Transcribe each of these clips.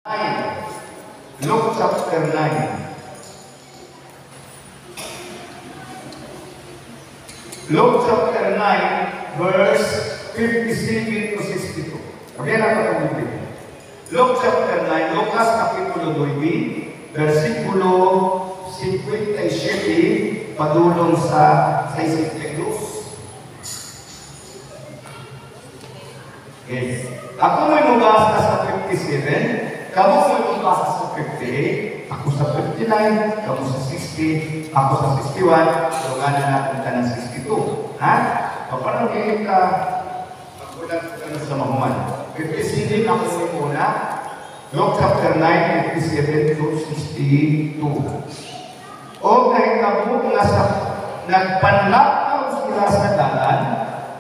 Luke chapter 9. Luke chapter 9, verse 57 to 62. Okay, nakakabuli. Luke chapter 9, Lucas kapitulo 2, versikulo 57, padulong sa 62. Yes. Ako may mabasa sa 57, kamu may mabasa sa 58, ako sa 59, kamu sa 60, ako sa 61, so gana natin ka ng 62. Ha? O parang ngayon ka, pagkulat ka sa mahuman. 57, ako may muna. Luke chapter 9, 57 to 62. O nahitabo nga sa nagpanlakaw sila sa dalan,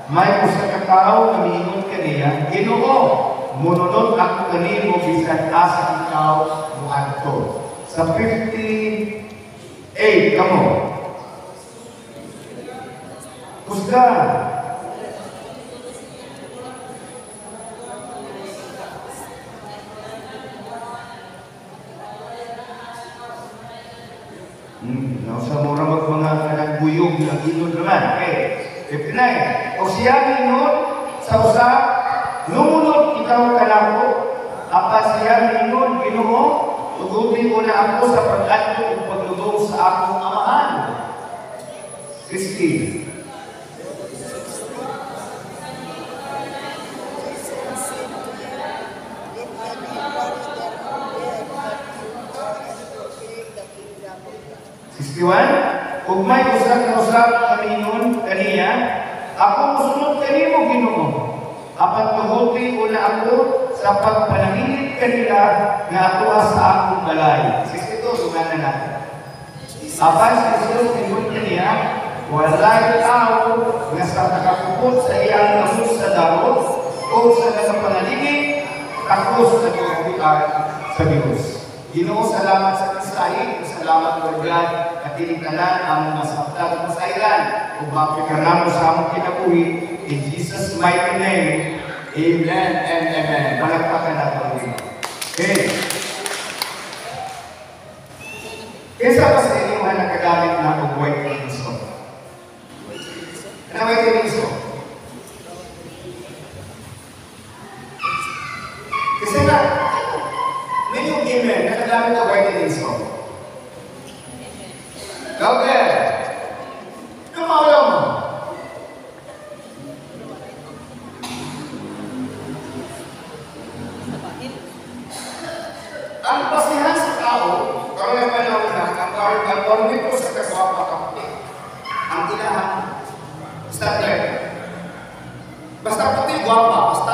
may usa ka tao nga miingon kaniya, Ginoo, mununod ako kanimo bisan asa ikaw moadto. Sa 58 kamo. Kusga. Sa mura mga nagbuyog ng ilod naman. Okay. 59. O siya mingon sa usa, lumunod ikaw kanako, apan siya mingon, Ginoo, tugutin ko na ako sa pag-adto o paglubong sa akong amahan. 60. Kung may usap kaningon kaniya, ako musunod kanimo Ginoo. Apat tuhuti una ako sa pagpananginit kanila nga ako sa akong balay. 62, sugan na natin. Apat si Jesus ingon kaniya, walay tao nga sa nakapupot sa iyang namus sa darot o sa nakapanalingit, takos sa kagubian sa Diyos. Ginoo, salamat sa Kristahin, salamat Lord God, katiling tanan ang masaptag mo sa ilan, kung mapikaram mo sa among kinabuhi, in Jesus' mighty name, amen and amen. Palagpakan natin. Okay. Kesa pa sa inyo nga nakagamit na ang white linso? Ano white linso? Kasi na, may yung amen, nakagamit na white linso. Okay. Kamalaw mo. Ang basihan sa tao, karoon ang panahon na, ang karoon nito sa kaswapa kaputi. Ang ilahan, standard. Basta puti, guwapa. Basta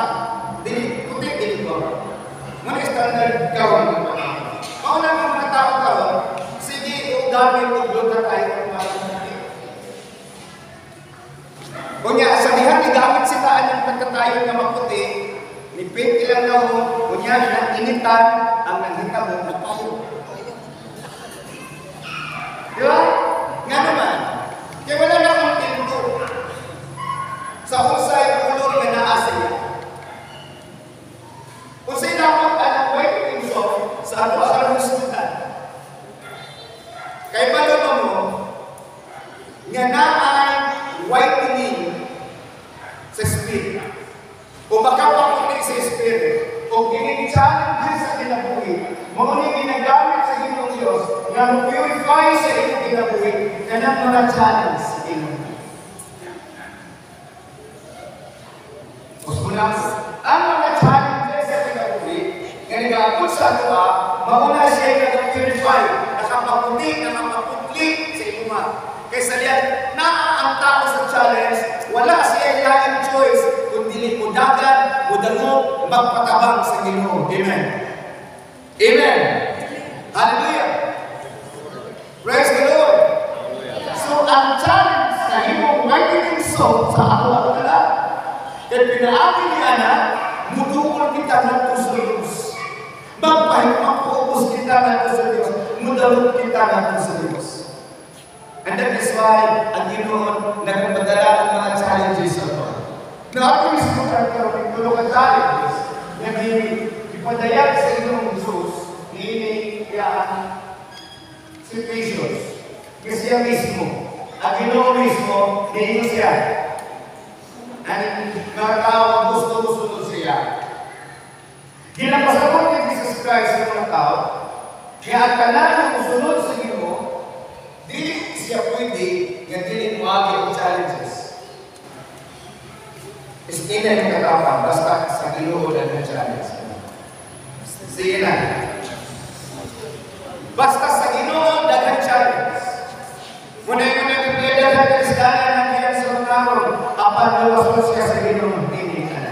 puti, dili guwapa. Mga standard karoon ng panahon. Mauna ng mga tao karoon, sige, gamit o blog na tayo ng mga natin. Kunya, sabihan, igamit sila ang pagkatayo na maputi, nipit ilang na ho, kunya, initan, ang nanghita mo, nagpayo. Di ba? Nga naman, kaya wala na akong tinto. Sa husay, ulo na naasa niya. Kung sa'yo dapat anak ko, sa ano ang resulta? Kaya palama mo, nga naay whitening sa spirit. Kung makapakunin sa spirit, kung gini-challenge sa kinabuhi, mga ginagamit sa Ginoong Diyos, nga purify sa inyong kinabuhi, kanang mga challenge sa inyong. Kusulang, ang mga challenges sa kinabuhi, nga nag-aapot sa ato, mauna siya nag-purify, nakapaputi, nakapaputli sa inyong. Kaysa liyan, ang tao sa challenge, wala siya laing choice, kundi mudagan, mudango, magpatabang sa Ginoo. Amen. Amen. Hallelujah. Praise the Lord. So, ang challenge na himong writing song sa ako at kaya pinaabin niya na, mudukol kita ng sa Diyos. Magpahimapupos kita ng sa Diyos. Mudalot kita ng sa Diyos. And that is why, ang Ginoo nagpadala ng mga challenges sa Lord. Na ako mismo nagkaroon ng tulong challenges na ipadayag sa inyong Diyos siya mismo. Ang Ginoo mismo, niingon siya. Ang mga tao gusto sunod siya. Ginapasabot ni Jesus Christ sa mga tao, kaya ang tanan na musunod sa Ginoo, dili siya pwede nga dili moagi ang challenges. Istina yung katapang, basta sa Ginoo lang ang challenge. Sige na. Basta sa Ginoo daghang challenge. Muna yung nagpili daghang kristanan ang diyan sa mga tao, apan luwas siya sa Ginoo, hindi ka na.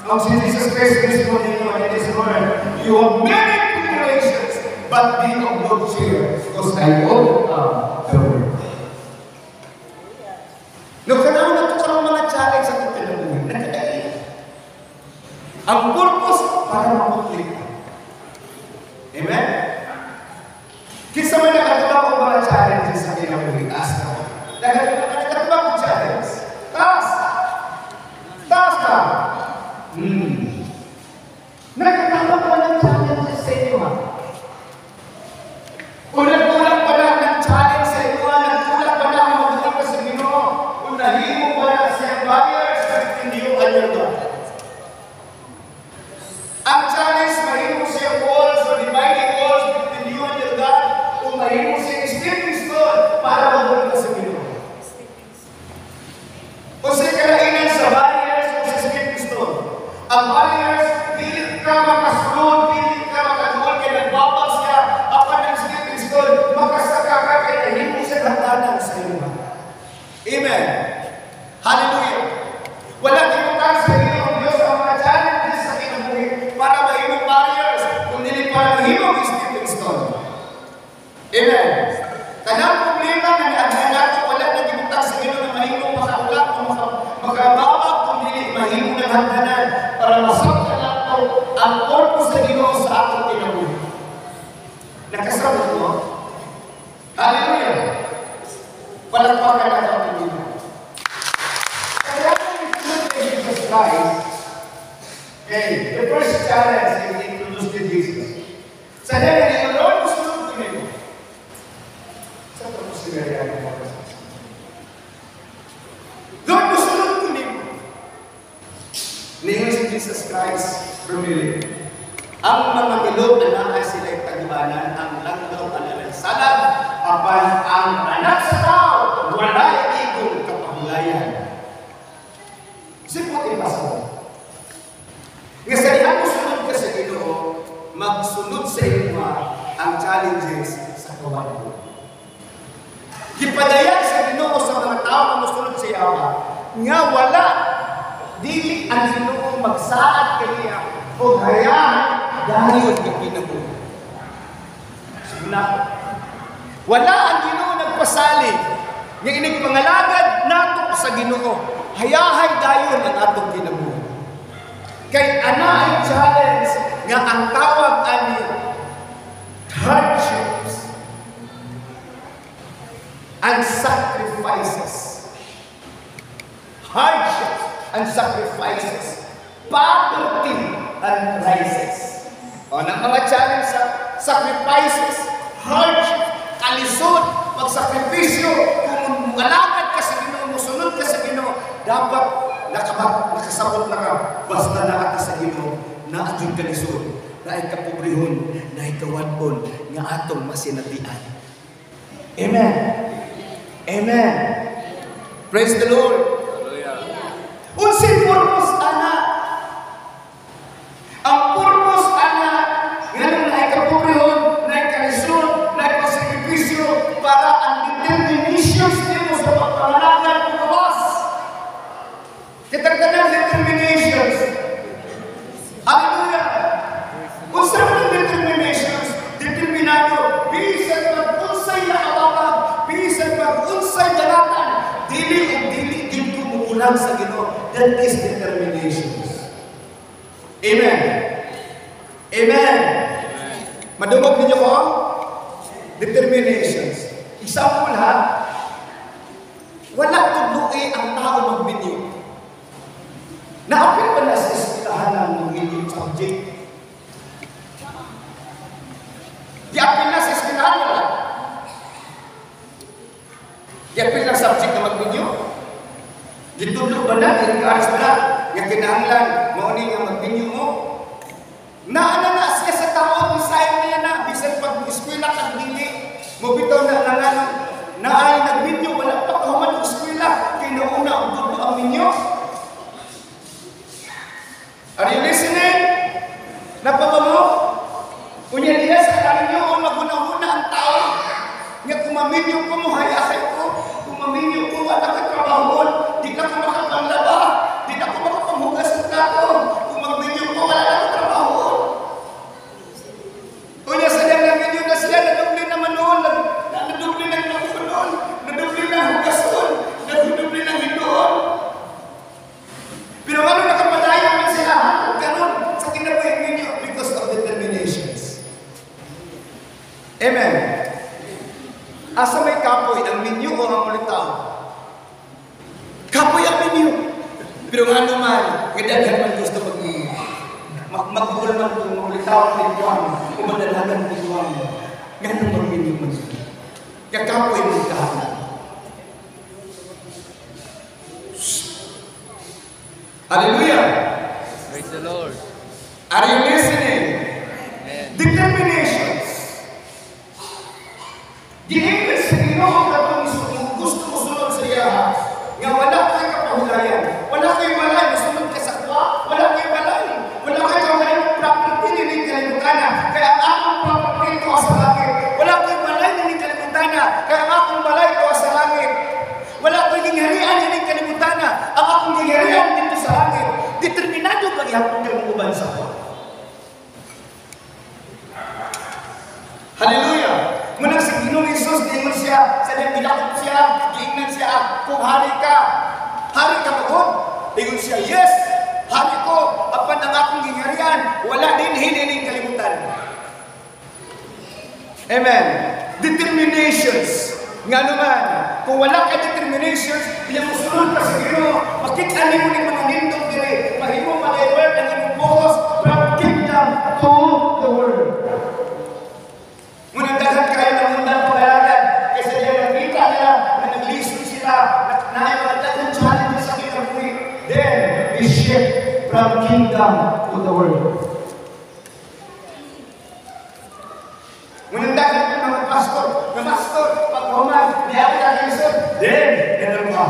Ang si Jesus Christ mismo ninyo in this word, you have many tribulations, but be of good cheer, because I overcome the world. Nung kanaon na ito sa mga challenge sa tutulungan, nakadali. Ang purpose para makulit. Amen? Kisa man nakatuwa ko mga challenges sa kinabuhi, taas ka. Nakatuwa ko challenge. Taas! Taas ka! Nakatawa ko ng challenges sa inyo, ha? Ulang-ulang pa lang ng challenge sa inyo, ha? Nagkulang pa lang ang magdala sa Ginoo. Unahin mo pa lang sa buyers at hindi yung anyong. Ang challenge, mahimo siya walls o dividing walls between you and your God, o mahimo siya stepping stone para magdala ka sa Ginoo. O sa kalainan sa barriers o sa stepping stone. Ang barriers, pilit ka makasulod, pilit ka makaduol, kaya nagbabag siya, apan ang stepping stone, makasaka ka, kaya nahimo siya hagdanan sa iyo. Amen. Hallelujah. Walang kinutan sa iyo ang Diyos ang mga challenges sa kinabuhi para mahimong barriers, kundi para mahimong stepping stone. Amen. Kanang problema na niagyan natin, wala na kinutan sa iyo na mahimong makaulap o makababag, kundi mahimong naghagdanan para masakta natin ang purpose sa Ginoo sa ating kinabuhi. Nakasabot mo? Hallelujah. Palakpakan natin ang Ginoo. Kaya kung isunod kay Jesus Christ, okay, the first challenge is introduced to Jesus. Sa dahil, Lord, gusto ko nito. Sa ito po si Mary ang mga kasas. Lord, gusto ko nito. Niyon si Jesus Christ, pumili. Ang mga milog na nakay sila'y tagibanan, ang langgaw alalang salab, apan ang anak sa tao, wala'y igong kapahulayan. Sipot ipasok. Nga sa iyang sunod ka sa Ginoo, magsunod sa iyo ang challenges sa kawan. Gipadayag sa Ginoo sa mga tao na musunod sa iyo, nga wala, dili ang Ginoo magsaad kaniya o hayaan dahil yung kinabuhi. Siguna ko. Wala ang Ginoo nagpasalig nga inigpangalagad nato sa Ginoo. Hayahay dayon ang atong kinabuhi. Kay ana ay challenge nga ang tawag ani hardships and sacrifices. Hardships and sacrifices. Poverty and crisis. O ng mga challenge sa sacrifices, hardship, kalisod, pagsakripisyo, kung malakad ka sa Ginoo, musunod ka sa Ginoo, dapat nakasabot na ka, basta nakata sa Ginoo, na ating kalisod, na ay kapobrehon, na ay kawanpon, nga atong masinatian. Amen. Amen. Praise the Lord. Unsay purpose ana? Ang purpose ana ngayon na ikapobrehon, na ikalisod, na ikasakripisyo para ang determinations nimo sa pagpangalagan ng kawas. Kitagdagan determinations. Hallelujah. Unsay mga determinations? Determinado. Bisan pag-unsay na kababag, bisan pag-unsay dalatan, dili o dili dito mukulang sa Ginoo. That is determinations. Amen. Amen. Madungog ninyo ko? Determinations. Example ha, wala tudloi ang tao magbinyo. Naapil ba na sa eskwelahan ng inyong subject? Di apil na sa eskwelahan nila. Kaya pilang subject na magminyo. Gitulog ba na? Encourage ba na? Nga kinahanglan, mauni nga magminyo mo. Naana na siya sa tao, design niya na. Bisan pag-eskwela kang dili. Mabitaw na langan. Naay nagminyo, wala pa kahuman ng eskwela. Kinauna ang dulo ang minyo. Are you listening? Napapa mo? Kunya niya sa kaninyo o maguna-una ang tao. Nga kumaminyo ko mo, hayakay ko. Kumaminyo ko, wala ka trabahon. Di ka ko makapanglaba. Di na ko makapanghugas ng plato. Kumaminyo ko, wala ka trabahon. Kunya sa diyang naminyo na siya, nadubli naman noon. Nadubli ng nabuo noon. Nadubli ng hugas noon. Nadubli ng hindoon. Pero ano nakapadayo man sila? Ganun sa kinabuhin ninyo because of determinations. Amen. Asa may kapoy, ang minyo o ang ulitaw? Kapoy ang minyo. Pero nga naman, kadaghan man gusto mag-ugol man itong ulitaw ang minyoan, o madalagan ang minyoan. Ganun ang minyo man siya. Kaya kapoy mo kahanan. Hallelujah! Praise the Lord. Are you listening? Amen. Determinations. Di-English sa Ginoo katong gusto mo sunod sa iya, nga wala kay kapahulayan, wala kay balay, sunod ka sa kwa, wala kay balay, wala kay kawalan ng property ni kalimutana, kaya ang akong property ito sa langit, wala kay balay ni kalimutana, kaya ang akong balay ito sa langit, wala kay gingharian ni kalimutana, ang akong gingharian dito sa langit. Determinado ba ihapon ng uban sa kwa? Hallelujah! Munang si Ginoong Isus, diingon siya, sa niyang bilakot siya, diingnan siya, kung hari ka magod? Diingon siya, yes, hari ko, apan ang akong gingharian, wala din hiniling kalimutan. Amen. Determinations. Nga naman, kung wala ka determinations, bilang musunod ka sa Ginoo, makita niyo ng mga nindong dire, mahimo ma-divert ang inyong focus from kingdom to the world. Ngunit daghan kayo ng undang pangalagan kasi diyan nakita nila na nag-listen sila na ay mga daghang challenges sa kinabuhi. Then, we shift from kingdom to the world. Ngunit daghan ng mga pastor, pag human, di ako nag-listen, then, ganun mo.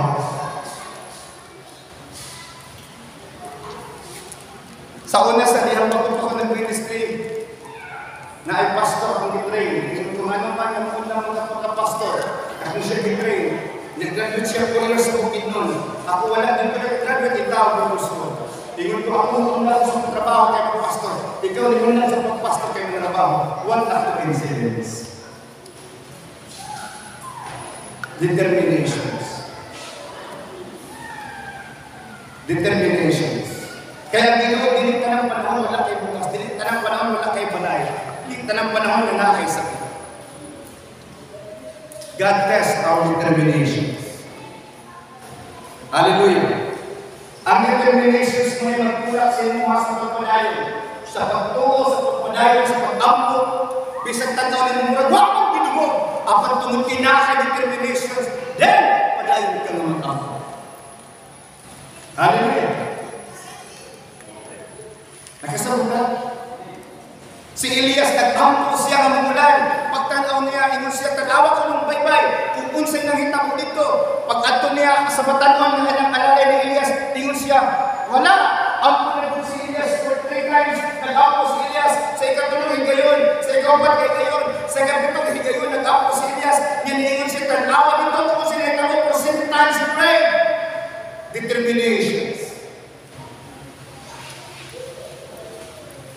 Sa una sa dihang pagputok ng ministry, na ay pastor kung i-train. Kung ano man ang unang mga pagka-pastor, ako siya i-train. Nag-graduate siya 4 years sa Bukidnon. Ako wala din graduate, ikaw ang gusto. Tingin ko ako unang sa trabaho kay mga pastor. Ikaw ni unang sa pag-pastor kay mga trabaho. One after incidents. Determinations. Determinations. Kaya Ginoo, dinit ka ng panahon, wala kay bukas. Dinit ka ng panahon, wala kay balay. Dinit ka ng panahon, wala kay sakit. God tests our determinations. Hallelujah. Ang determinations mo ay magpula sa inyo sa pagpadayon. Sa pagtuo, sa pagpadayon, sa pag-ampo. Bisang tanaw ng murag, wag mong binugog. Apat tungod kinaka determinations. Then, padayon ka ng mag-ampo. Hallelujah. Nakasabot ka? Si Elias, nag-ampo siya ng umulan. Pagtanaw niya, ingon siya, tanawa ka ng baybay. Kung unsay nang hitabo dito. Pag-ato niya sa matanaw ng alalay ni Elias, ingon siya, wala. Ampo na po si Elias for 3 times. Nag-ampo si Elias sa ikatulong higayon, sa ikawapat higayon, sa ikapitong higayon, nag-ampo si Elias. Ingon siya, tanawa dito kung sila hitabo for 7 times he prayed. Determinations.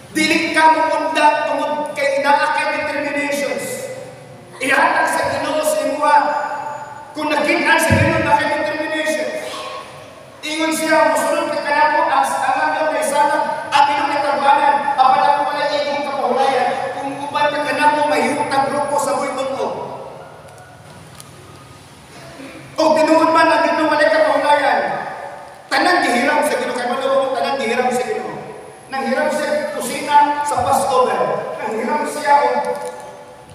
Dili ka mukunda tungod kay inaakay determinations. Ihatag sa Ginoo sa imuha. Kung nakitaan sa Ginoo na kay determinations. Ingon siya, musunod ka kanako ang daw na isanag, amin ang natarbanan, apan ako wala igong kapahulayan. Kung uban ka kanako, may hutang grupo sa buhay mo. O tinuod man ang Ginoo wala kapahulayan. Tanang gihiram sa Ginoo, kay maluwa mo tanang gihiram sa Ginoo. Nanghiram siya kusina sa Passover. Nanghiram siya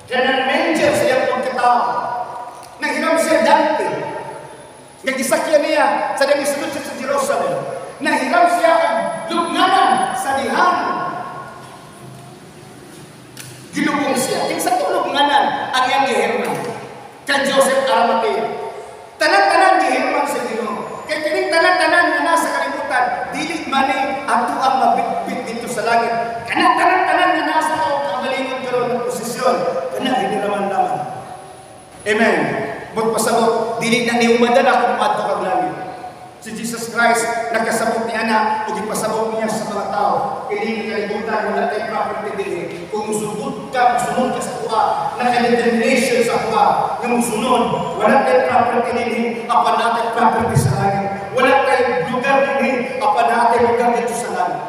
general manager sa iyang pagkatao. Nanghiram siya dante. Nga gisakyan niya sa dami sulod sa Jerusalem. Nahiram siya ang lugnanan sa dihan. Ginubong siya. Kaya sa tulugnanan ang iyang gihirman. Kan Joseph Arimathea. Tanan-tanan gihirman sa Ginoo. Kaya kining tanan-tanan na nasa kalibutan, dili mani ato ang mabitbit dito sa langit. Kana tanan-tanan na nasa kabalingon karon ng posisyon, kana hiniraman naman. Amen. Magpasabot, dili na ni umadala kung adto kag langit. Si Jesus Christ nagkasabot niya na ug ipasabot niya sa mga tao. Kini kalibutan wala tay property dinhi. Kung musunod ka sa kuha, naka-determination sa kuha, nga musunod, wala tay property dinhi, apan natay property sa langit. Wala tay lugar dinhi, apan natay lugar dito sa langit.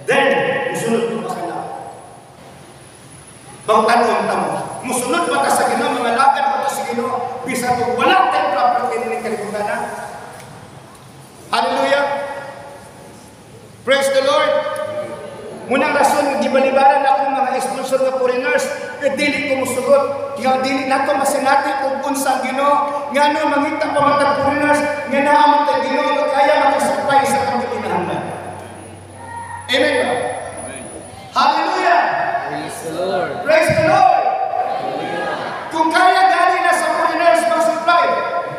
Then, musunod mo ka na. Bangtanon ta mo. Musunod ba ka sa Ginoo, mga lagad ba ka sa Ginoo, bisan kung wala tay property dinhi kalibutan na. Hallelujah! Praise the Lord! Munang rason, gibalibaran akong mga sponsor nga foreigners, na dili ko musugot, nga dili nato masinati kung unsang Ginoo, nga no mangita pa matag foreigners, nga naamot ang Ginoo, nga kaya makasupply sa kong kinahanglan. Amen ba? Hallelujah! Praise the Lord. Praise the Lord! Kung kaya gani na sa foreigners mag-supply,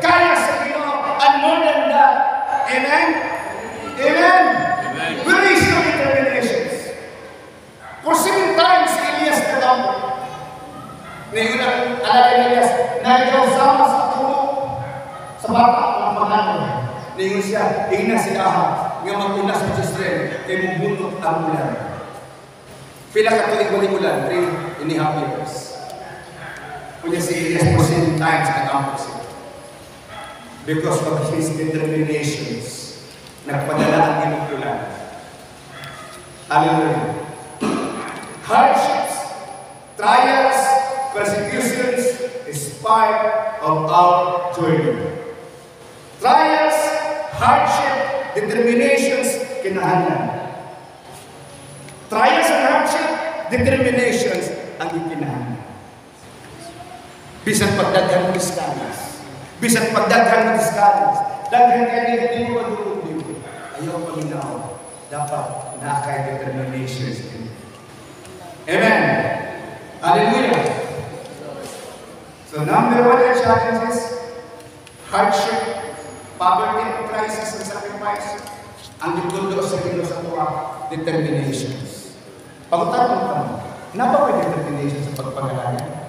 kaya sa Ginoo, and more than that. Amen? Amen? Amen. Where is your determinations? For 7 times, si Elias nagamo. Ngayon ang alagay ni Elias, nagyaw sama sa tulo sa bata ng pangalan. Ngayon siya, ina si Ahab, nga mag-una sa Israel, kay mubunot ang ulan. Pila ka tuwing waling ulan, 3.5 years. Kunya si Elias for 7 times nagamo siya. Because of his determinations, nagpadala ang inutulan. Hallelujah. Hardships, trials, persecutions is part of our journey. Trials, hardship, determinations, kinahanglan. Trials and hardship, determinations, ang kinahanglan. Bisan pagdaghan ng diskalis. Bisan pagdaghan ng diskalis, daghan kayo hindi mo madulog dito. Ayaw paminaw, dapat nakay determinations. Amen. Hallelujah. So number 1 challenges, hardship, poverty, crisis, and sacrifice. Ang ditundo sa Ginoo sa tuwa, determinations. Pagtanong ka mo, napa may determination sa pagpag-alaga?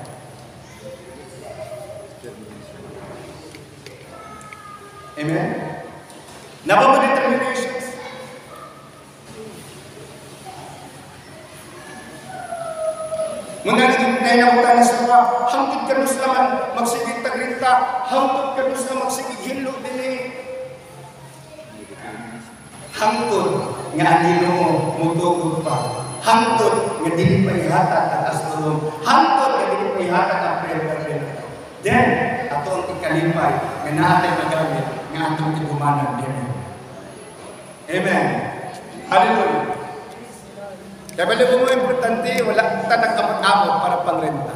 Amen? Napa ba determinations? Mga nagintay na kuta na sa hangtod ka nus naman magsigit tagrinta, hangtod ka nus na magsigit hinlo din eh. Hangtod nga anino mo, mutugod pa. Hangtod nga dili pa ihatag ang astulong. Hangtod nga dili pa ihatag ang prayer. Then, ato ang ikalimpay nga naatay magamit nga atong tigumanan din. Amen. Hallelujah. Kaya bali mo importante, wala ta nagkamag-amot para pangrenta.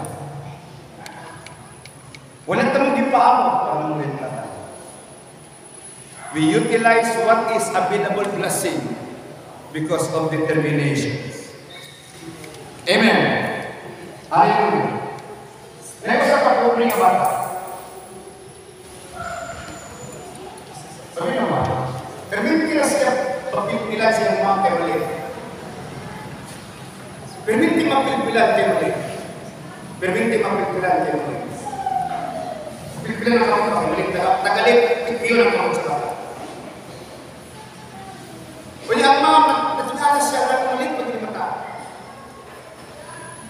Wala ta mong gipaamot para mangrenta. We utilize what is available blessing because of determination. Amen. Hallelujah. Next sa pag-ubring ang bata. Sabi naman, permit nila siya, pagpipila siyang mga kemali. Permit mapilpilan kay mali. Permit mapilpilan kay mali. Pilpilan ang mga kemali. Tagalit, pipiyon ang mga sa bata. Wala ang mga natinala siya na mali pag mata.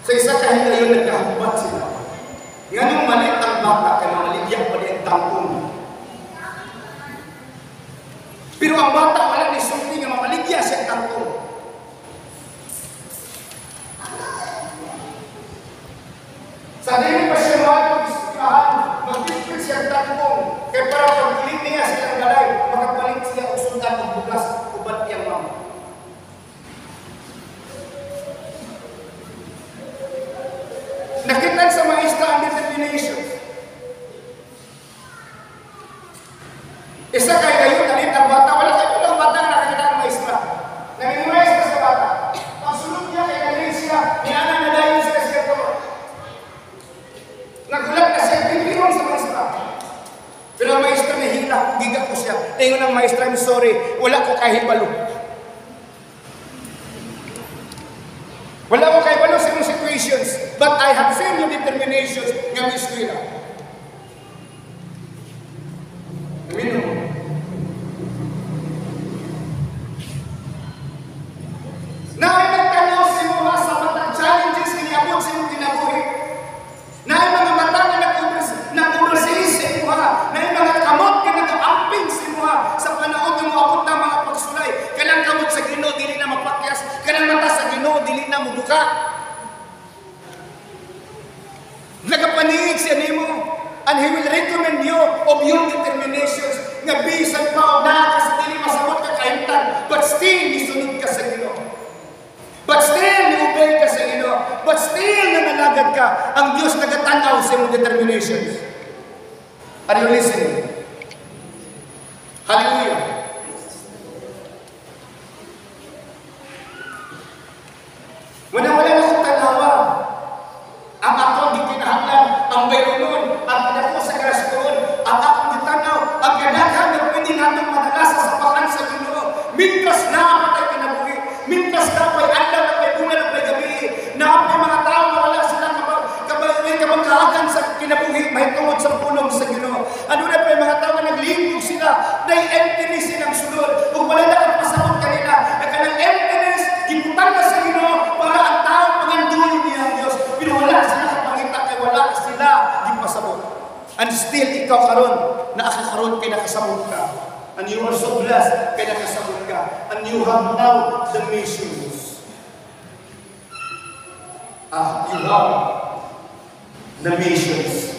Sa isa kahilayon nagkahubat sila. Yan yung mali ang bata kaya maligyan pa din ang tangkong. Pero ang bata wala ni sulti nga mamaligya siya ang tangkong. Sa dili pa siya mag-pipit siya ang tangkong. Kaya para pag-ilit niya siya ang galay, makapalit siya o sundan ang bugas o ba't iyang mama. Nakitan sa mga isda ang determination. Isa kay kayo, talit ang bata, wala kayo ng bata na nakakita ang maestra. Namimurize ka sa bata. Pagsunod niya kay galing siya, niyanan na dahil siya siya ko. Nagulat na siya, pinipirong sa maestra. Pero ang maestra may hila, giga ko siya. Ingon ang maestra, I'm sorry, wala ko kahibalo. Wala ko kahibalo sa mga situations, but I have seen your determinations ng eskwela. Amino. Naay nagtanaw sa mga sa matang challenges na niabot sa iyong kinabuhi. Naay mga mata na nag-overseas sa iyong mga. Naay mga kamot na nag-amping sa iyong mga sa panahon ng mga abot ng mga pagsulay. Kalang kamot sa Ginoo, dili na mapakyas. Kalang mata sa Ginoo, dili na mubuka. Nagapaniig siya nimo. And He will recommend you of your determinations nga bisan pa o na sa dili masabot ka kaintan, but still nisunod ka sa Ginoo. But still ni-obey ka sa Ginoo. But still nanalagad ka. Ang Diyos nagatanaw sa iyong determinations. Are you listening? Hallelujah. Wala na akong tanawa. Ang akong di kinahanglan, ang bayronon, ang pinako sa karasyon, ang akong ditanaw, ang ganaghan na pwede natin madalasa sa pakan sa Ginoo. Mintras na patay kinabuhi, mintras na pa'y adlaw at may bunga at may gabi, na may mga tao na wala silang kabangkahagan sa kinabuhi, may tungod sa pulong sa Ginoo. Ano na pa'y mga tao na naglingkod sila, na emptiness silang sunod, kung wala na ang pasabot kanila, na kanang emptiness, giputan na sa Ginoo, para ang tao panganduhin niya ang Diyos. Pero wala sila kapangita kay wala sila di pasabot. And still ikaw karon na karon kay nakasabot ka. And you are so blessed kay nakasabot ka. And you have now the missions. You have the missions.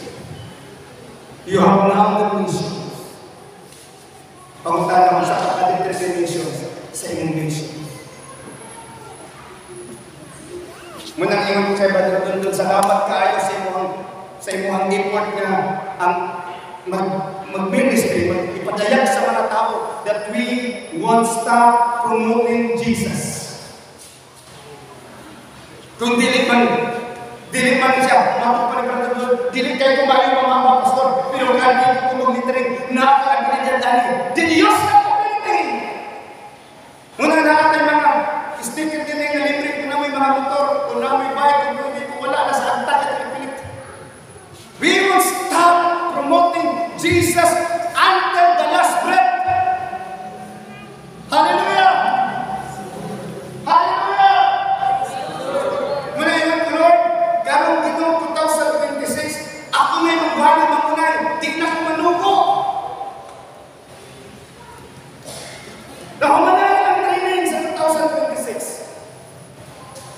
You have now the missions. Pangunta naman sa determinations sa inyong mission. Munang ingon ko kay Brother Dundon, salamat kaayo sa imong effort nga ang mag-ministry, ipadayag sa mga tao that we won't stop promoting Jesus. Kung dili man siya, mapapalipad na doon, dili kayo kumain mga pastor, pero kung hindi ko mag-litering, nakakaagin dali. Diyos na mag-litering! Muna natin mga sticker din na libre kung na may mga motor, kung na may bike, kung hindi ko wala na sa antag at pilit. We will stop promoting Jesus until the last breath. Hallelujah! Hallelujah! Muna yun ko, Lord, karong ginoong 2026, ako may magbuhay na mamunay, di na ko manuko. Nahumanay ang training sa 2026.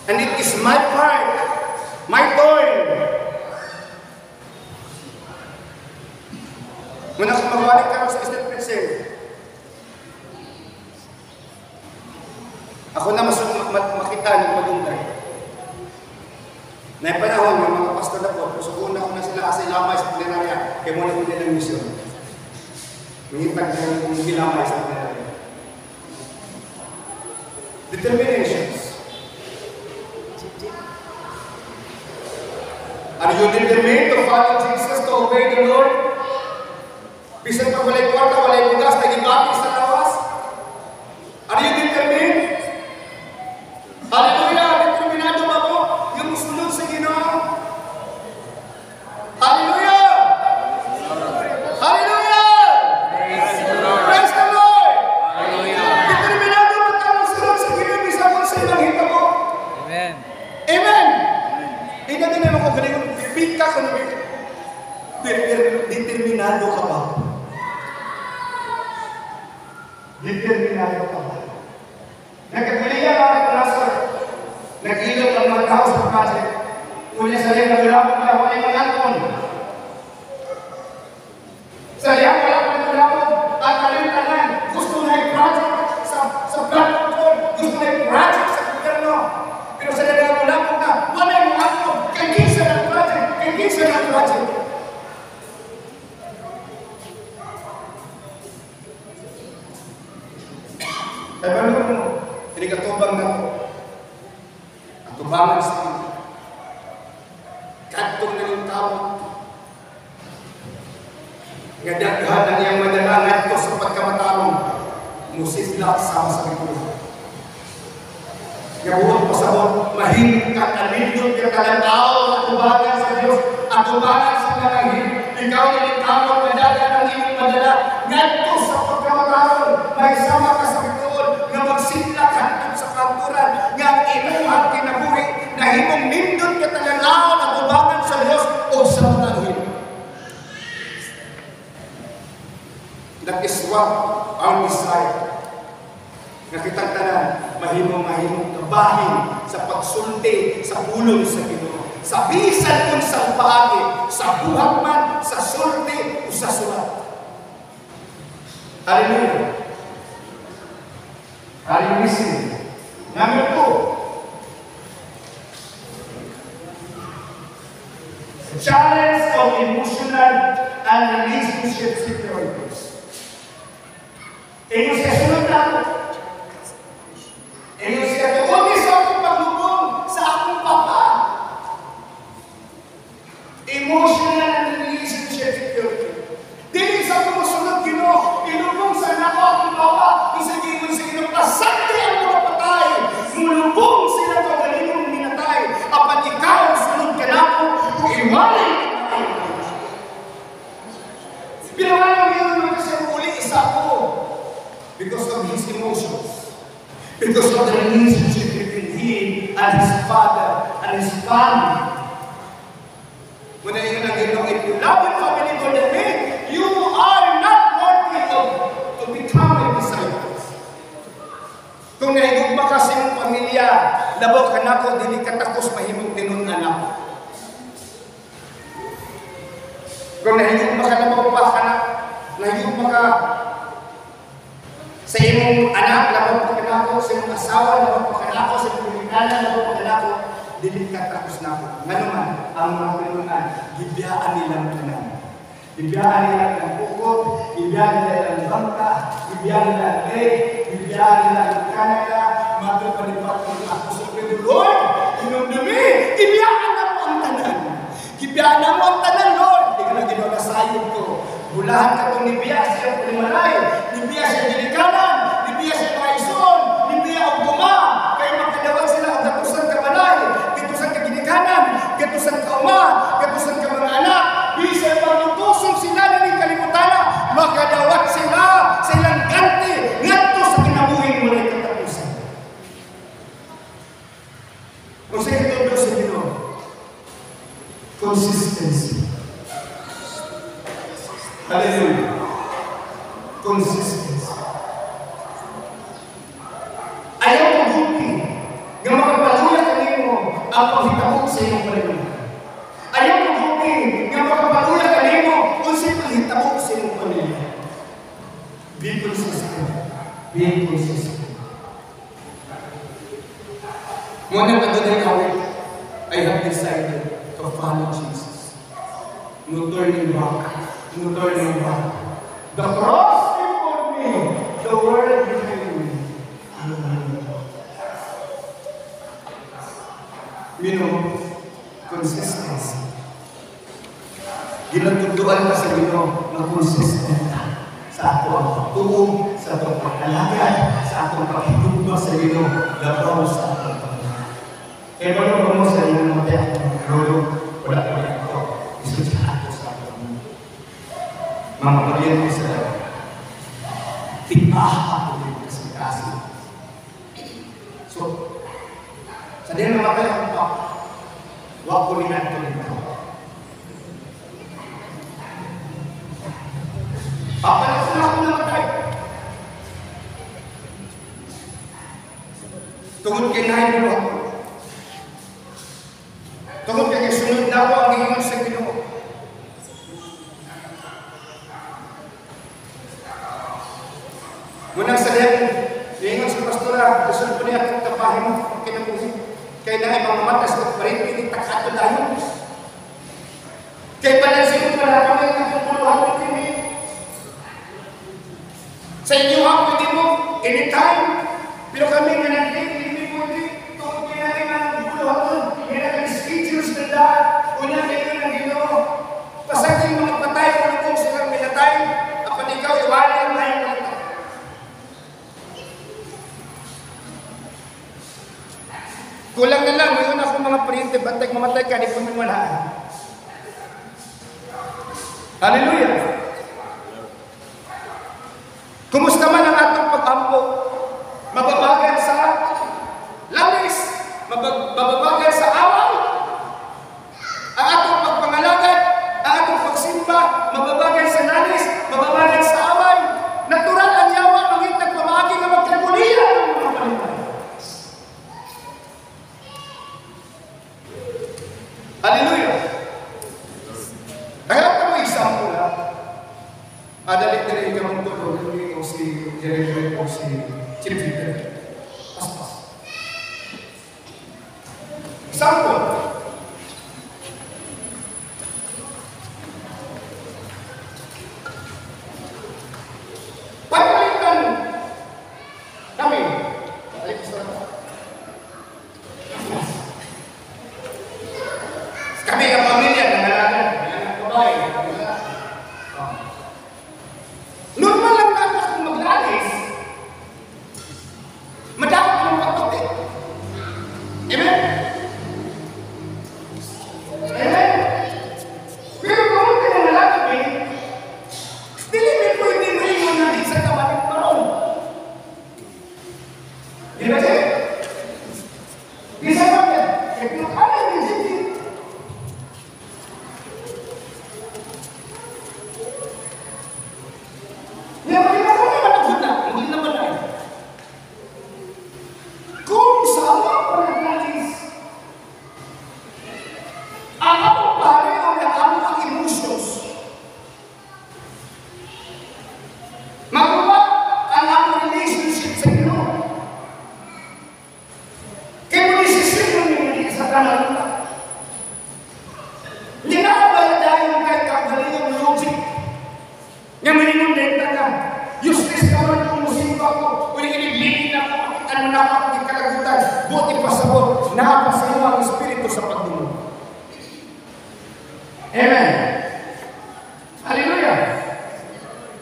And it is my part, my toil. Muna kung magbalik ka sa State President, ako na makita ng madungay. Na yung panahon, yung mga pastor na po, susukunan ko na sila kasi lamay sa plenarya, kaya muna ko nila ng mission. Mingitag na yung lamay sa plenarya. Determinations. Are you determined to follow Jesus, to obey the Lord? Bisan pa walay kwarta, walay bugas, nag-ibati sa lawas? Are you determined? Hallelujah! Determinado ba mo? Yung sunod sa Ginoo? Hallelujah! Hallelujah! Praise the Lord! Determinado ba tayo sunod sa Ginoo? Bisan mo sa ilang hita mo? Amen. Amen! Hindi natin naman ko galing repeat ka kung determinado ka ba? Determinado ka ba? Nagkaguliya ka ng pastor. Nag-ilog ang mga tao sa project. Kunya sa liyan, nagulapon ka, wala yung mangaton. Sa liyan, wala pa nagulapon. At kalimtanan, gusto na yung project sa platform. Gusto na yung project sa gobyerno. Pero sa liyan, nagulapon ka, wala yung mangaton. Kagisa ng project. Kagisa ng project. sila kasama sa Panginoon. Yabuot pasabot, mahimik ka, kalindot ka, kalantaw, atubagan sa Diyos, atubagan sa kalangin. Ikaw nilikamot na dagat ang iyong madala. Ngadto sa pagkamataron, may sama ka sa Panginoon na magsidlak hantod sa kanturan, nga ang inuhat kinabuhi, na himong nindot ka talantaw, atubagan sa Diyos o sa kalangin. That is what our desire. Nakitang tanan, mahimong kabahin sa pagsulti, sa pulong sa Ginoo. Sa bisan kung sa paagi, sa buhat man, sa sulti o sa sulat. Hallelujah. Hallelujah. Number 2. Challenge of emotional and relationship securities. Yung siya sunod na ako. Yung siya tuwag sa akong paglubong sa akong papa. Emotional and relationship security. Dili sa akong masunod Ginoo, ilubong sa nako akong papa, isagin mo sa Ginoo, pasante ang mga patay, mulubong sila kagalinong minatay, apat ikaw sunod ka na ako, kung iwalay ka na. Pinawalang yun kasi uli isa ko. Because of his emotions. Because of the relationship between him and his father and his family. When I if you love your family more than me, you are not worthy to become my disciples. Kung nahigugma ka sa iyong pamilya, labaw ka na ko, dili ka takos mahimong tinun anak. Kung nahigugma ka na pa ka na, nahigugma ka sa imong anak, labang pagkanako, sa imong asawa, labang pagkanako, sa imong pagkanala, labang pagkanako, dili ka tapos na ako. Nga naman, ang mga pinunan, gibiyaan nilang tanan. Gibiyaan nilang ng pukot, gibiyaan nilang ng bangka, gibiyaan nilang egg, gibiyaan nilang ng Canada, matupalipat ng ako sa Pedro, Lord, inumdumi, gibiyaan na mo ang tanan. Gibiyaan na mo ang tanan, Lord. Hindi ka na ginawa na sayod ko. Bulahan ka itong nibiya siya pulimalay, nibiya siya dilikanan, nibiya siya maison, nibiya o guma, kaya magkadawag sila ang gatusan ka balay, gatusan ka ginikanan, gatusan ka uma, gatusan ka mga anak, bisan malutusong sila na ng kalimutan, makadawag sila sa ilang ganti, ngadto sa kinabuhin mo na ikatapusan. Kung sa ito doon sa Ginoo, consistency. Hallelujah. Consistency. Ayaw mo gumpi nga makapaluya kanimo ang paghitabo sa iyong pamilya. Ayaw mo gumpi nga makapaluya kanimo kung sa paghitabo sa iyong pamilya. Be consistent. Be consistent. Muna pa doon ay kawit, I have decided to follow Jesus. No turning back. No turning back. The cross before me, the world behind me. You know, consistency. Ginatuduan ka sa Ginoo na consistent sa ato ang pagtuog, sa ato ang pagkalagay, sa ato ang paghigugma sa Ginoo, labaw sa ato ang pagkalagay. Kaya ba mo sa Ginoo naman tayo, wala ka rin ako. Gusto siya ato sa ato ang mga pagyan ko sa tipaha ko din kasi kasi. So, sa diyan naman kayo akong pa, wag ko rin natin ito. Papalasin ako naman tayo. Tungod kinahin mo ako. Tungod kaya sunod na ako ang ingon sa Ginoo. Munang sa diyan, ingon sa pastora, gusto ko niya itong tapahin mo, kinabuhin. Kaya na ibang matas at parin, pinitakato dahil. Kaya palansin ko na kami ng pupuluhan ng kini. Sa inyo ha, pwede mo, anytime. Pero kami nga natin, hindi pwede. Tungkol kaya ng pupuluhan nun. Hindi na kami schedules na lahat. Unya kayo ng Ginoo. Pasagin mga patay, kung silang minatay, apan ikaw, iwala ang lahat ng mamatay ka, di pumimanaan. Hallelujah! Kumusta man ang atong pag-ampo? Mababagan sa langis, mababagan sa awal, ang atong pagpangalagad, ang atong pagsimba, mababagan sa langis, mababagan sa awal. Natural ang yawa, mangitag pamagi na magkagulihan ng mga palitan. Hallelujah! Kaya ito mo example na, adalik-dalik ka mong tulog, o si Jeremy o si Chief Peter. Paspas. Example. Pagpalitan kami. Balik sa kami ang pamilya ng nalaman. Ang babae. Normal lang natin kung maglalis. Madami ng pagtuti. Amen? Amen? Pero kung ka na nalagay, dili may pwede rin mo natin sa kawaling parong. Di ba siya? Di sa kapit. E pinakalan din siya. Kung sa mga panaglalis, ang among pare o ang among emotions, magawa ang among relationship sa inyo. Kaya mo nisisipon nyo sa kanan. Hindi na ako ba dahil kahit kagaling ang logic nga maninundin na ka. Useless ka man kung musimba ko. Uling iniglingin na ako. Ano na ako ng kalagutan. Buti pa sa buot. Nakapasama ang Espiritu sa pagdunod. Amen. Hallelujah.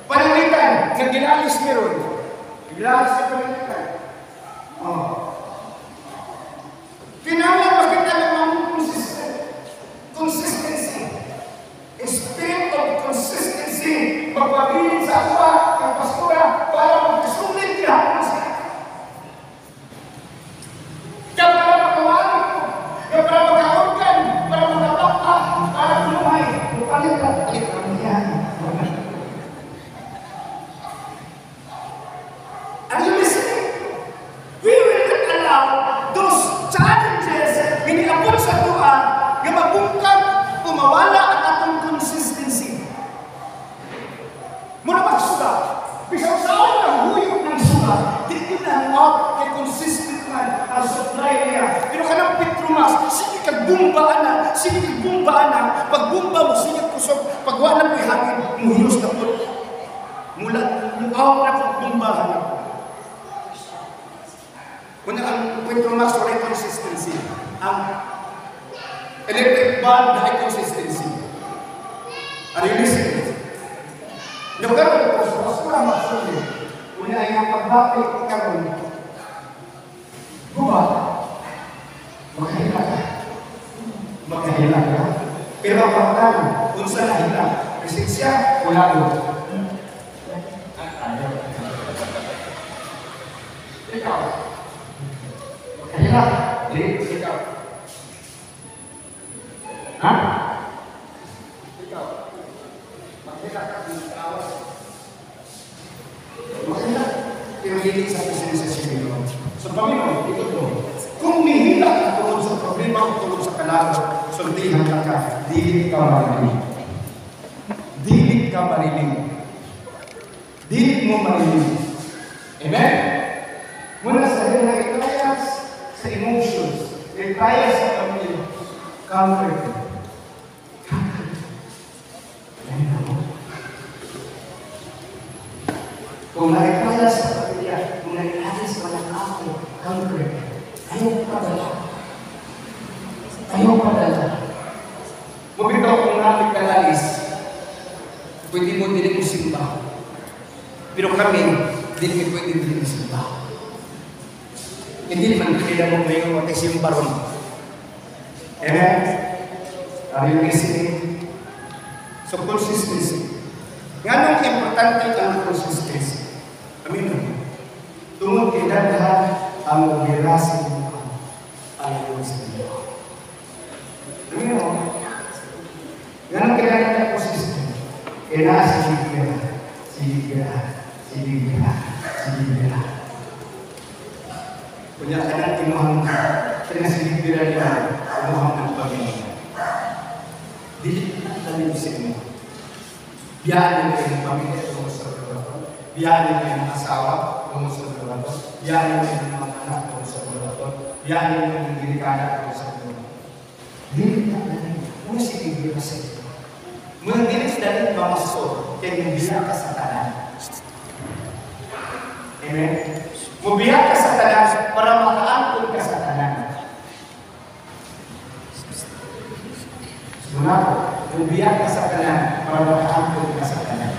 Pananglitan. Nang ginalis meron. Ginalis sa pananglitan. Kailangan makita ng mga consistency. A spirit of consistency. Magpabilin sa awa ng pastora para magkasulit niya. Kaya para magkawali ko. Kaya para magkaorgan. Para magkapapa. Para lumay. Lupalit kami yan. Are you listening? We will not allow those challenges hiniabot sa tuwa na mabungkag o mawala ang atong consistency. Muna magsuga. Bisang saan ang huyog ng suga, di na out kay consistent man ang supply niya. Pero kanang Petromas, sige kagbumbaan na, sige kagbumbaan na. Pagbumba mo, sige kusog. Pagwa na mo'y hangin, muhilos na po. Mula, muaw na pagbumbahan na. Muna ang Petromas, wala consistency. Ang electric bulb na consistency. Are you listening? Nagkaroon ko sa pasura masuli. Una ay ang pagbapit karoon. Buba, magkahila ka. Magkahila ka. Pero ang pagkano, kung saan nahila, presensya, wala doon. Ikaw. Magkahila. Di, ikaw. Ha? Ikaw. Magkahila ka kung kawas. Magkahila. Pero hindi sa presensya si Panginoon. Sa Panginoon, ito po. Kung mihila ka tulong sa problema o tulong sa kalago, sultihan ka, dilit ka mariling. Dilit ka mariling. Dilit mo mariling. Amen? Muna sa retires sa emotions, retires sa pamilya, comfort. Kung naitaya sa pamilya, kung naitaya sa walang ako, comfort. Ayaw padala. Ayaw padala. Mabitaw kung namin kalalis, pwede mo din mo simba. Pero kami, hindi pwede din mo simba. Hindi naman pwede mo ngayon at simba ron. Amen? Are you listening? So, consistency. Nga nung importante ang consistency. Amin. Tungod kay daghan ang obirasi mo ayon sa Dios. Amin mo? Nga nung kailangan ang consistency. Kailangan sige. Kunya ka na tinuhang pinasiligbiran niya, tinuhang ng Panginoon. Dili na tayo sa inyo. Biyanin kayo ng pamilya tungo sa Panginoon. Biyanin kayo ng asawa tungo sa Panginoon. Biyanin kayo ng mga anak tungo sa Panginoon. Biyanin kayo ng ginikana tungo sa Panginoon. Dili na tayo. Muna siligbiran sa inyo. Muna dili sa dalit mamasor, kaya biya ka sa tanan. Amen? Mubiyak ka sa tanan para makaangkol ka sa tanan. Sunod, mubiyak ka sa tanan para makaangkol ka sa tanan.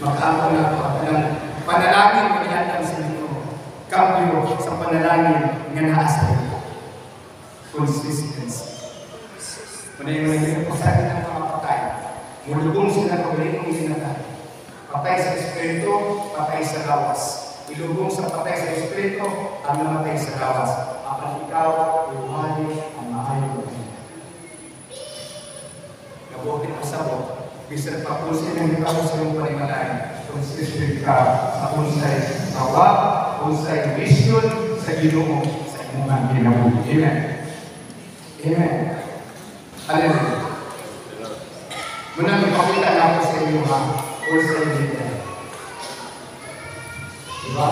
Makaangkol na ako ng panalangin na ihatang sa inyo. Kampyo sa panalangin nga naasa ito. Consistency. Manayong pasakit ng mga patay. Mulugong sila pagaling sila tayo. Patay sa Espiritu, patay sa lawas. Ilugong sa patay sa Espiritu, ang namatay sa lawas. Apan ikaw, iwali ang maayong buhay. Nabuhin ang sabot, bisan pa kung sinang ikaw sa iyong panimalayan, consistent ka sa unsay tawa, unsay mission sa Ginoo sa iyong mga ginabuhi. Amen. Amen. Hallelujah. Munang ipakita na ako sa inyo ha. Or sa inyo. Diba?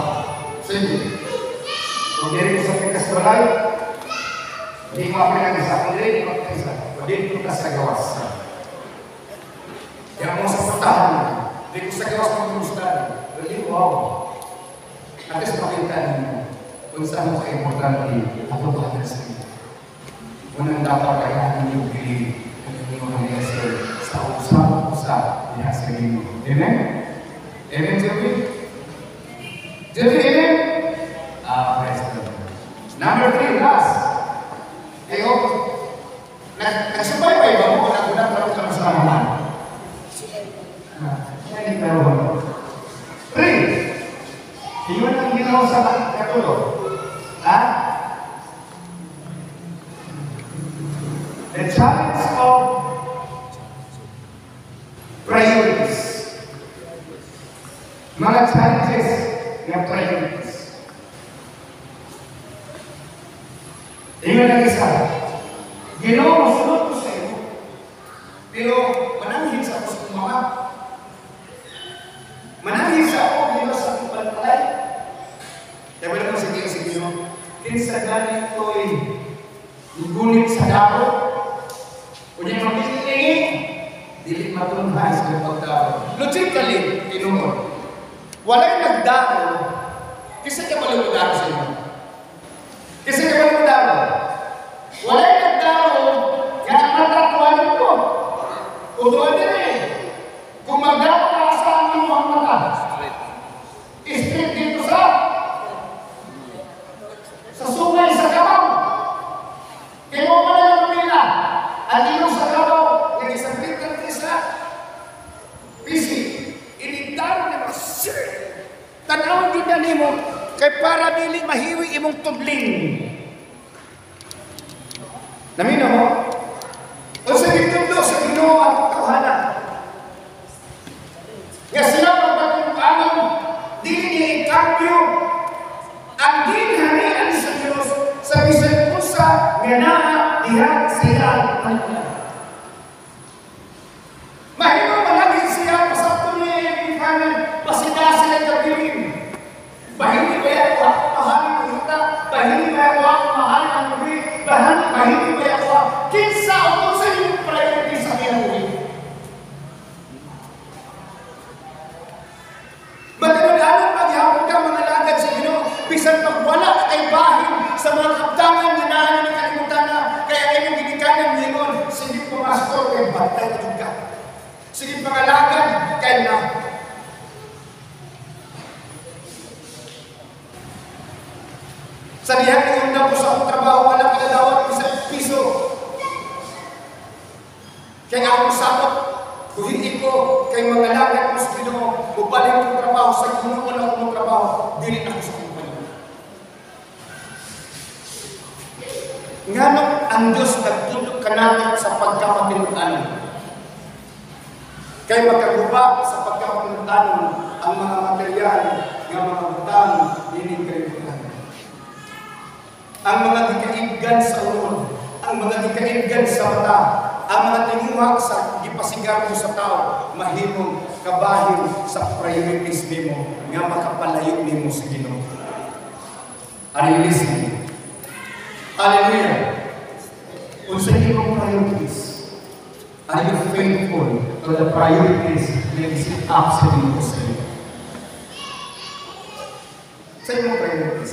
Sige. Kung dito sa pagkasulay, hindi mo ako nag-isa. Kung dito mo nag-isa. Kung dito ka sa gawas. Kaya mo sa patahan mo. Hindi ko sa gawas mo gustuhan. Hindi mo ako. At least pakita ninyo kung saan mo ka-importante at mabagal sa inyo. Unang dapat kaya ninyo bilhin ang inyong mga sa usap-usap diha sa inyo. Amen? Amen, Joby? Joby, amen? Praise the Lord. Number 3, last. Kayo, nagsubaybay ba mo? Nagunang ka sa amahan? Hindi ka ron. 3. Iyon ang ginawa sa katulog. Ha? The challenge of priorities. Mga challenges ng priorities. Tingnan ang isa. Ginoo, masunod ko sa iyo. Pero mananghin sa ako sa mga. Mananghin sa ako, Ginoo sa akong pantalay. Kaya wala ko sa Ginoo. Kinsa galing ko'y gugunit sa daro. Kung yung mabigilingin, dili matunhan sa pagdaro. Logically, tinunod. Walay nagdaro, kasi ka maluludaro sa inyo. Kasi ka maluludaro. Walay nagdaro, kaya matratuan ko. Utuan din eh. Kung magdaro ka sa aming mga mata, straight dito sa sungay sa kabaw. Kaya mo pa na nila, at ilong sa kabaw, yung isang bitang isa, busy, inindaro na mga sir. Tanawin din na nimo, kay para dili mahiwi imong tubling. Namino mo? O sa gitublo, sa Ginoo ang kauhanan. Nga sila magpatulungan, dili niya ikambyo, ang ginharian sa Diyos sa bisan usa nga naa diha sila pagkulang. Mahimo malagi siya pasakto niya yung kanan, pasida sila kapiling. Bahini ba yan ako mahal ang kita? Bahini ba ako mahal ang gabi? Bahini ba ako kinsa o kung sa yung priority sa kinabuhi? Matulad-anon maghihapon ka mga lagad sa Ginoo, bisan pagwala kay bahin sa mga kaptangan na nahan ni kalimutan na kaya kayong ginikanan ningon, sige po pastor kay batay na ka. Sige pangalagan kay na. Sa dihan yung na po sa akong trabaho, wala ka dawat Kaya ako sabot, kung hindi ko kay mga langit mo sa Ginoo, mubalik kong trabaho sa Ginoo na akong trabaho, dili ako sa kumpanya. Nganong ang Diyos nagtulog ka natin sa pagkapatinutan. Kaya magkaguba sa pagkapatinutan ang mga material ng mga butang, hindi kalimutan. Ang mga gikaibgan sa ulo, ang mga gikaibgan sa mata, ang mga tinguha sa gipasigar mo sa tao, mahimong kabahin sa priorities nimo nga makapalayo nimo sa Ginoo. Are you listening? Hallelujah! Kung sa imong priorities, are you faithful to the priorities na isit up sa Ginoo sa iyo? Sa imong priorities,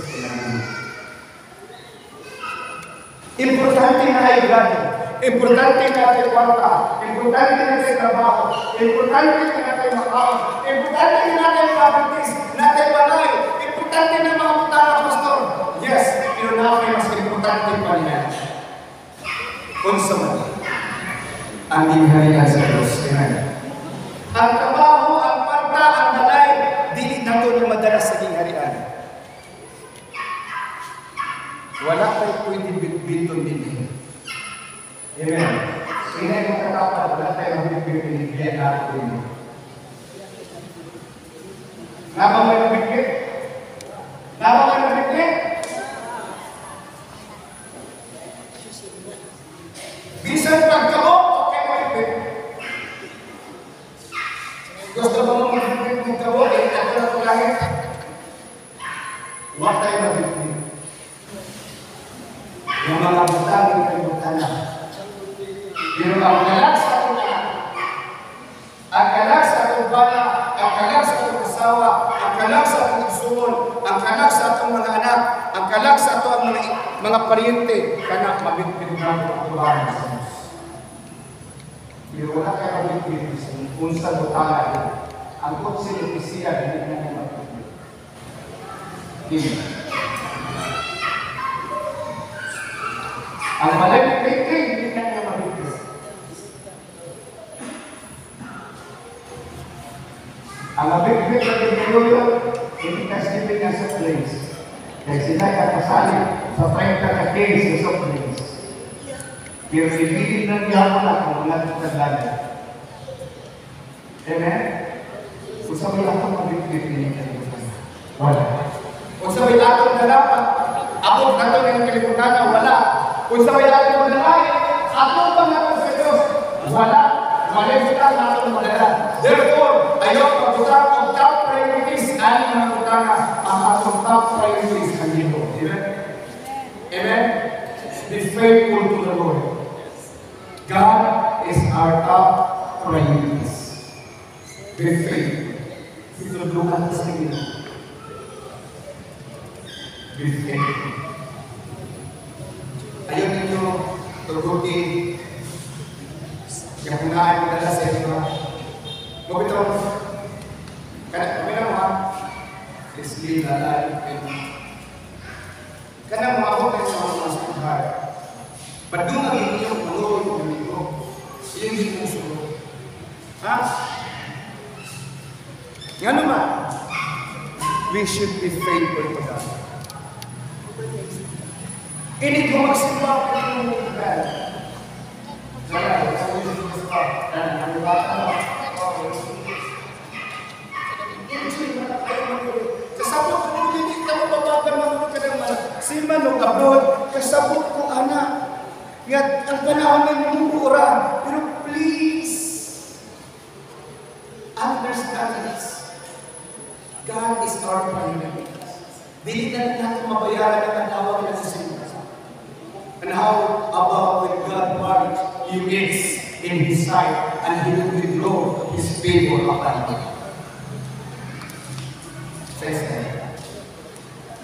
importante na ay grado. Importante na natin kwarta. Importante na natin trabaho. Importante na natin makaon. Importante na natin mabaptis. Natin balay. Importante na mga putana, pastor. Yes, pero na may mas importante pa niya. Unsa man ang ginharian sa Diyos. Ang trabaho, ang kwarta, ang balay, dili na ito na madalas sa ginharian. Wala tayo pwede bitbiton din. Amen. Kaya yung katapat, wala tayo bitbiton din natin. Nabang may nabitbit? Nabang may nabitbit? Bisan pagkamo, okay mabitbit. Gusto mo mabitbit mong kamo, eh, ako na ito langit. Huwag tayo mabitbit. Yung mga butang, yung kalimutan na. Pero ang kalag sa akong anak, ang kalag sa akong bala, ang kalag sa akong asawa, ang kalag sa akong igsuon, ang kalag sa akong mga anak, ang kalag sa akong mga paryente, kanak mabitbit na ang bahay sa Diyos. Pero wala kayo mabitbit sa unsa butangan. Ang kutsi ng Pisiya, hindi na mabitbit. Hindi. Ang malay-pitbit, hindi na niya mabibigis. Ang mabibigis na pinuluyo, hindi ka sleeping na sa place. Kaya sila kakasali sa 30 ka case sa place. Pero ibigin na niya ako na kung wala sa taglaga. Amen? Kung sabi lang itong mabibigis, hindi ka kalimutan. Wala. Kung sabi lang itong dalapan, abot na ito ng kalimutan, wala. Kung sa may ating madalay, atong pangako sa Diyos, wala. Malimutan na atong madala. Therefore, ayaw pagkutang ang top priorities, ani mga kutanga ang atong top priorities ang dito. Amen? Amen? Be faithful to the Lord. God is our top priorities. Be faithful. Itulungan sa Ginoo. Be faithful. Ayaw ninyo tugutin yung hungaan mo dala sa inyo. Mabitaw mo. Kami na mo ha. Isli na lang. Kana mo ako kayo sa mga masukar. Badungan ninyo ang panguloy ng amigo. Iyon din mo sulo. Ha? Nga naman. We should be faithful to God. Ini ko magsimba ko ng lugar. Kaya, sa mga simba, ang bata na, kasabot ko hindi ka mababagamang ka naman. Si Manong abroad, kasabot ko anak. Nga't ang panahon ng mumura. Pero please, understand this. God is our priority. Dili na natin mabayaran ang tawag na sa simba. And how about when God married you is in His sight and He will withdraw His favor upon you. Says that.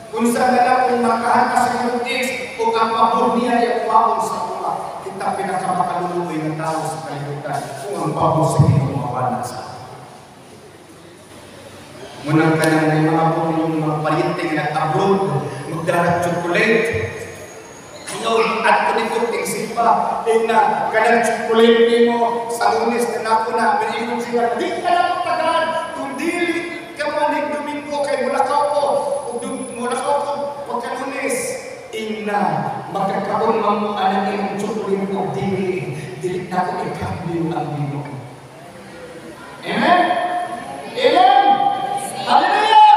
Kung saan na lang kung makahanta sa iyong text o ang pabor niya ay pabor sa mga kita pinakamakaluluoy ng tao sa kalibutan kung ang pabor sa iyong mawala sa munang ka ng mga pumulong mga paliente na nag-abroad, magdarag chocolate. Ngayon, at ko dito tingsimba, na kanang chocolate mo sa Lunes na nako na, minigong sila, di ka na magtagal, kung dili ka manig Domingo kay Mulakaw ko, Mulakaw ko, pagka Lunes, magkakaroon mo anak yung chocolate mo, dili na ko ikambyo ang Dino. Amen? Amen? Hallelujah!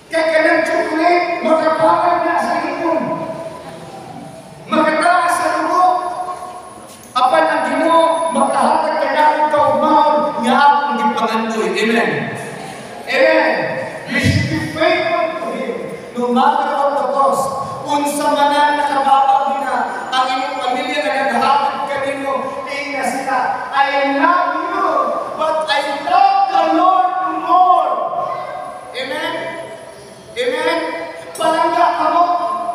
Kaya kanang chocolate, makapawag na sa ipon. Makataas sa lubog. Apan ang Ginoo makahatag ka na ang kaugmaon nga akong gipangandoy. Amen? Amen? We should be faithful to Him. No matter what the cost. Unsa man ang nakababag na ang inyong pamilya na naghahatag ka ninyo, na sila, I love you, but I love the Lord more. Amen? Amen? Palangga ka mo,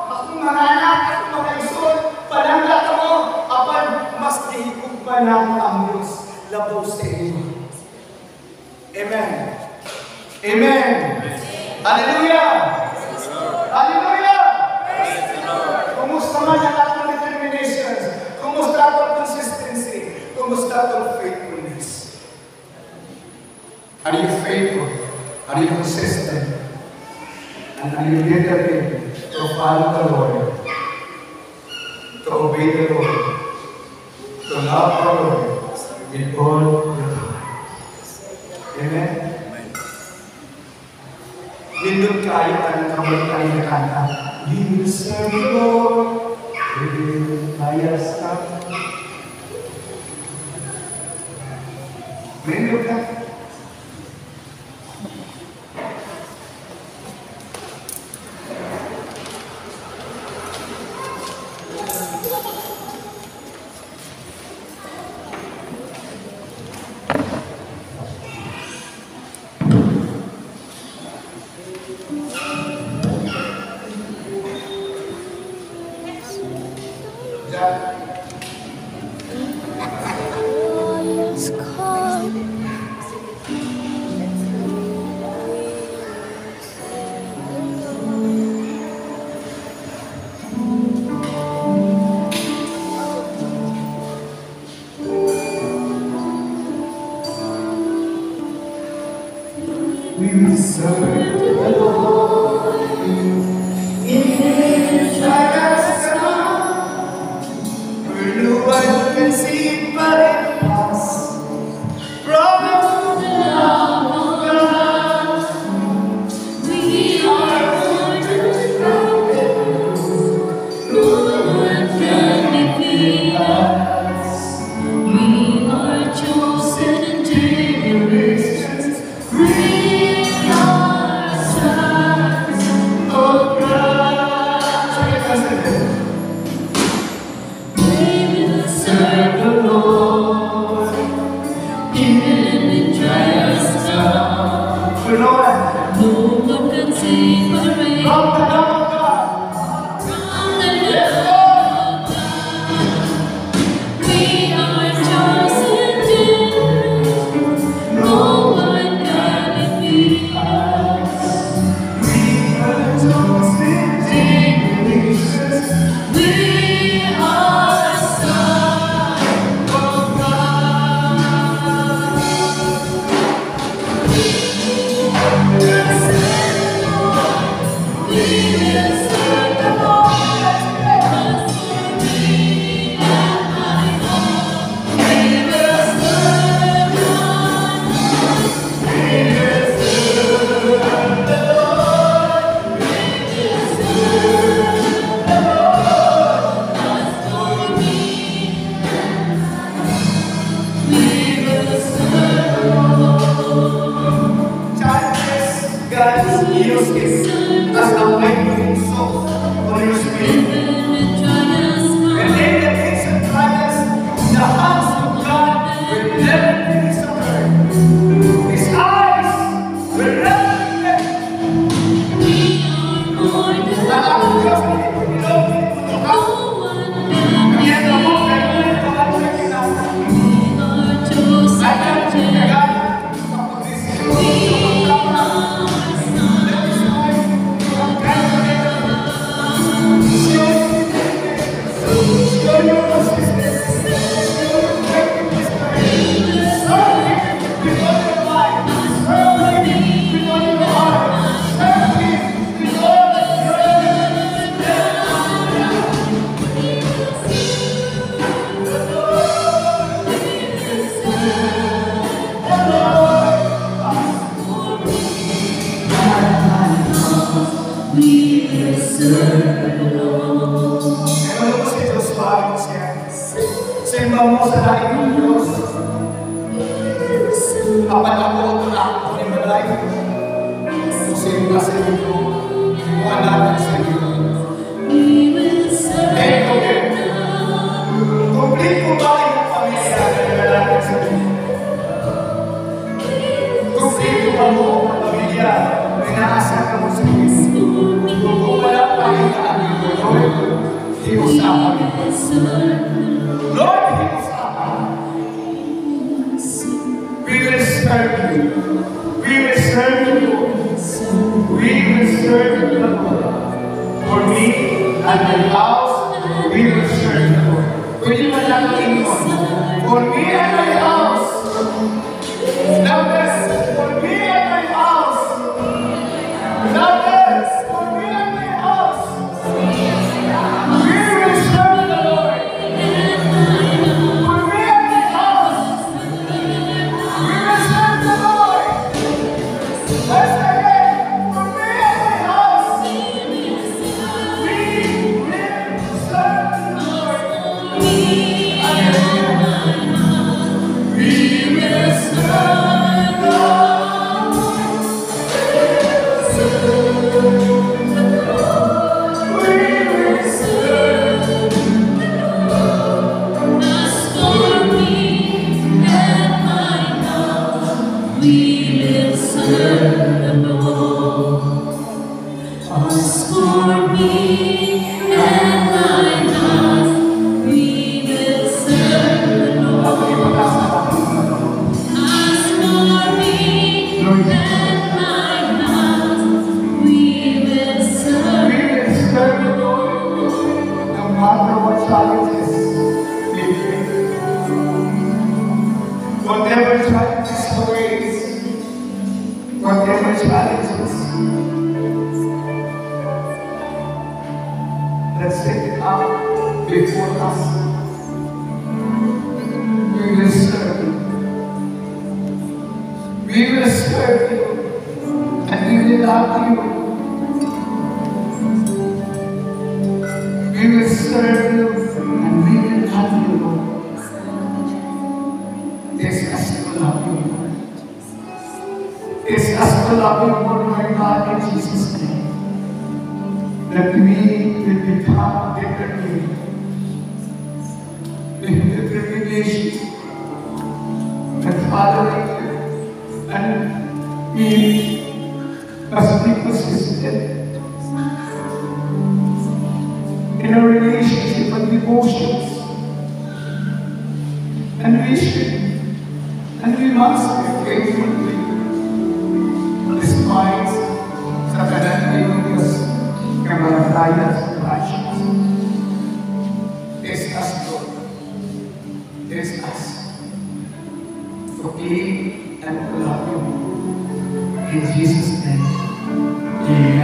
akong mga anak, akong mga isod, palangga ka mo, apan mas dihigog pa lang ang Diyos labaw sa inyo. Amen? Amen? Hallelujah! Hallelujah! Kumusta man ang atong determinations? Kumusta atong consistency? Kumusta atong faithfulness? Are you faithful? Are you consistent? And are you determined to follow the Lord, to obey the Lord, to love the Lord with all your heart? Amen? Nindot kayo ang kabalikay na kanta. We will serve the Lord, we will kaya sa nindot ka. We will serve the Lord in His trials come, where no one can see but it pass. From the love of God, we are born to love. No one can defeat us. We are chosen generations. We are sons of God. Isimba mo sa langit ng Diyos. Apat ako ito na ako ni Malay. Kung sino ka sa iyo, kung anak sa iyo. Thank you. Complete mo ba yung pamilya na nalalapit sa iyo? Complete mo ba mo ang pamilya na inaasa ka mo sa iyo? Kung wala pa yung kaamino, Lord, hiusapan mo. Lord, hiusapan mo. We will serve you. We will serve you. We will serve you, Lord. For me and my house, we will serve you, Lord. Pwede mo lang ingon. For me and my house. Numbers, for me and my house. Numbers, for me and my house. We will serve the Lord. For me and my house. We will serve the Lord. Let's again. For me and my house. We will serve the Lord. Whatever challenges awaits, whatever challenges, let's take it out before us. We will serve you. We will serve you, and we will love you. We will serve you, and we will love you, Lord. Teach us to love you, Lord. Teach us to love you, Lord, my God, in Jesus' name. That we will become determined with determination and following you. And we, as be consistent in our relationship and devotions. And we should. And we must be faithful to you, despite sa kanang-Diyos kamalatayan sa passions. Teach us, Lord. Teach us to keep and to love you. In Jesus' name.